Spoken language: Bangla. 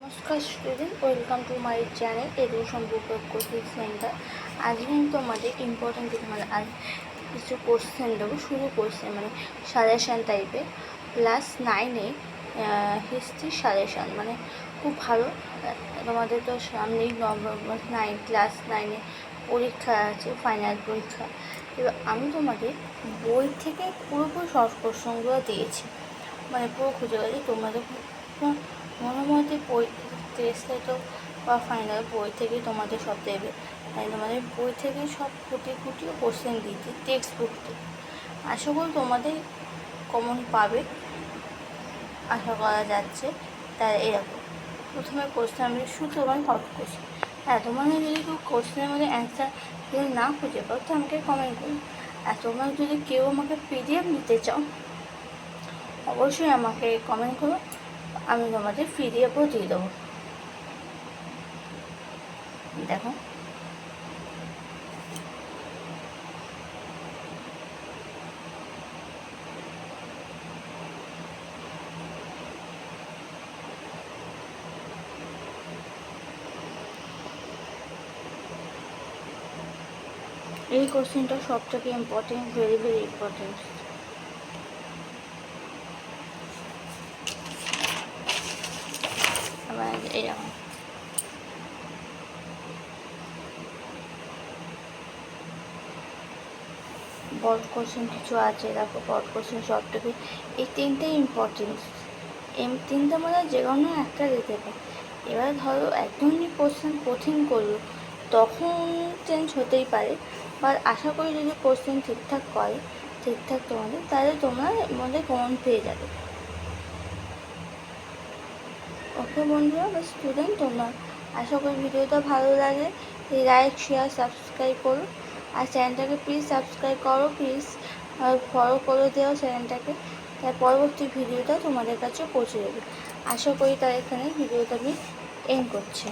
নমস্কার student, welcome to my channel education book coaching centre. আজকে আমি তোমাদের ইম্পর্টেন্ট আজ কিছু কোশ্চেন দেবো, শুরু কোশ্চেন সাজেশান টাইপের। ক্লাস 9-এ হিস্ট্রি সাজেশান খুব ভালো। তোমাদের তো সামনেই ক্লাস 9-এ পরীক্ষা আছে, ফাইনাল পরীক্ষা। এবার আমি তোমাদের বই থেকে পুরোপুরি শর্ট কোশ্চেনগুলো দিয়েছি, পুরো খুঁজে গেছি। তোমাদের মনে মতে বই টেস্টে তো বা ফাইনাল বই থেকেই তোমাদের সব দেবে, তাই তোমাদের বই থেকে সব খুঁটিয়ে কোশ্চেন দিয়েছি টেক্সট বুক থেকে। আশা করি তোমাদের কমন পাবে, আশা করা যাচ্ছে। তাই এরকম প্রথমে কোশ্চেন আমি শুধু শর্ট কোশ্চেন। হ্যাঁ, তোমাদের যদি কেউ কোশ্চেনের মধ্যে অ্যান্সার যদি না খুঁজে পাও তো আমাকে কমেন্ট করো। আর তোমরা যদি কেউ আমাকে পিডিএফ নিতে চাও অবশ্যই আমাকে কমেন্ট করো, আমি তোমাদের পিডিএফও দিয়ে দেবো। দেখো, এই কোশ্চেনটা সব থেকে ইম্পর্টেন্ট, ভেরি ভেরি ইম্পর্টেন্ট। এরকম বড় কোশ্চেন কিছু আছে, দেখো বড় কোশ্চেন সব থেকে এই তিনটেই ইম্পর্টেন্ট। এই তিনটের মধ্যে যে কোনো একটা দিতে পারে। এবার ধরো একদমই কোশ্চেন কঠিন করলো, তখন চেঞ্জ হতেই পারে। বা আশা করি যদি কোশ্চেন ঠিকঠাক করে, ঠিকঠাক তোমাদের, তাহলে তোমরা এর মধ্যে কমন পেয়ে যাবে। ওকে বন্ধুরা বা স্টুডেন্ট, তোমরা আশা করি ভিডিওটা ভালো লাগে, লাইক শেয়ার সাবস্ক্রাইব করো। আর চ্যানেলটাকে প্লিজ সাবস্ক্রাইব করো, প্লিজ ফলো করে দেও চ্যানেলটাকে, তার পরবর্তী ভিডিওটা তোমাদের কাছে পৌঁছে যাবে। আশা করি তার এখানে ভিডিওটা আমি এন্ড করছি।